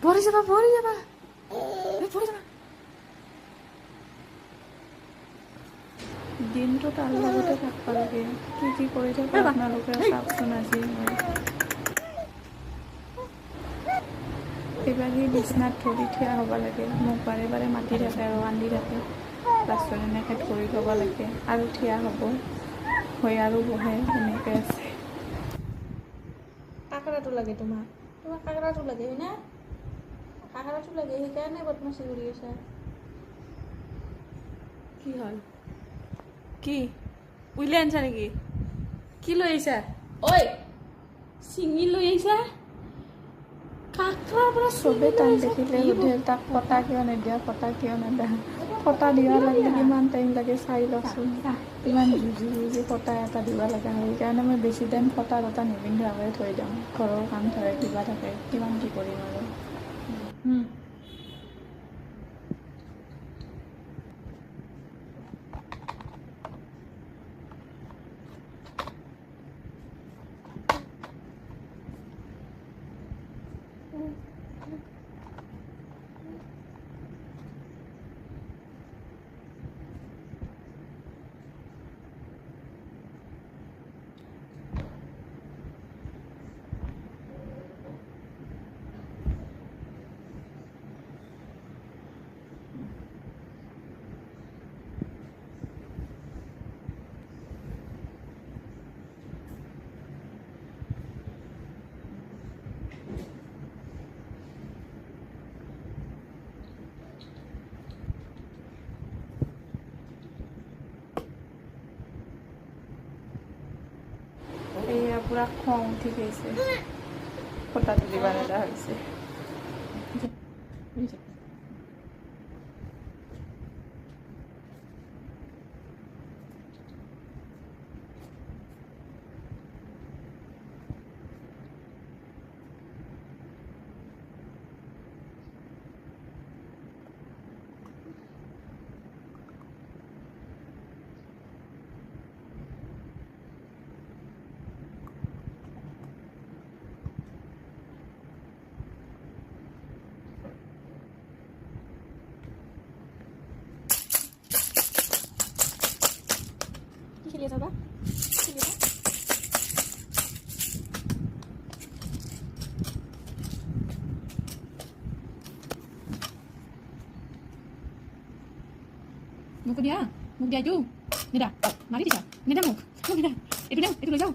পড়ে যাবা পড়ে যাবা দিনটো তাৰ লগতে থাকিব লাগে কি কৰি থাকে আপোনালোকে চাওকচোন আজি এইবাৰ বিচনাত ধৰি থিয়া হ'ব লাগে মোক বাৰে বাৰে মাতি থাকে আৰু কান্দি থাকে লাষ্টত এনেকৈ ধৰি থ'ব লাগে আৰু থিয়া হ'ব হৈ আৰু বহে এনেকৈ আছে কাকৰাটো লাগে তোমাক কাকৰাটো লাগে হয়নে কাকৰাটো লাগে সেইকাৰণে বদমাচি কৰি আছে কি হ'ল কি উইলে আনছা নেকি কি লৈ আহিছা ঐ চিঙি লৈ আহিছা কাকৰা পৰা চবে তাক দেখিলে সুধে তাক ফটা কিয় নিদিয়া ফটা কিয় নিদিয়া ফটা দিব লাগিলে কিমান টাইম লাগে চাই লওকচোন ইমান যুঁজি যুঁজি ফটা এটা দিব লগা হয় সেইকাৰণে মই বেছি টাইম ফটা এটা নিপিন্ধাকৈ থৈ দিওঁ ঘৰৰ কাম থাকে কিবা থাকে কিমান কি কৰিম আৰু এয়া পুৰা খং উঠি গৈছে ফটা তুলিব লগা হৈছে খেলি আছা বা খেলি আছা মোক দিয়া এইটো নিদা মাৰি দিছা নিদা মোক নিদা এইটো লৈ যাওঁ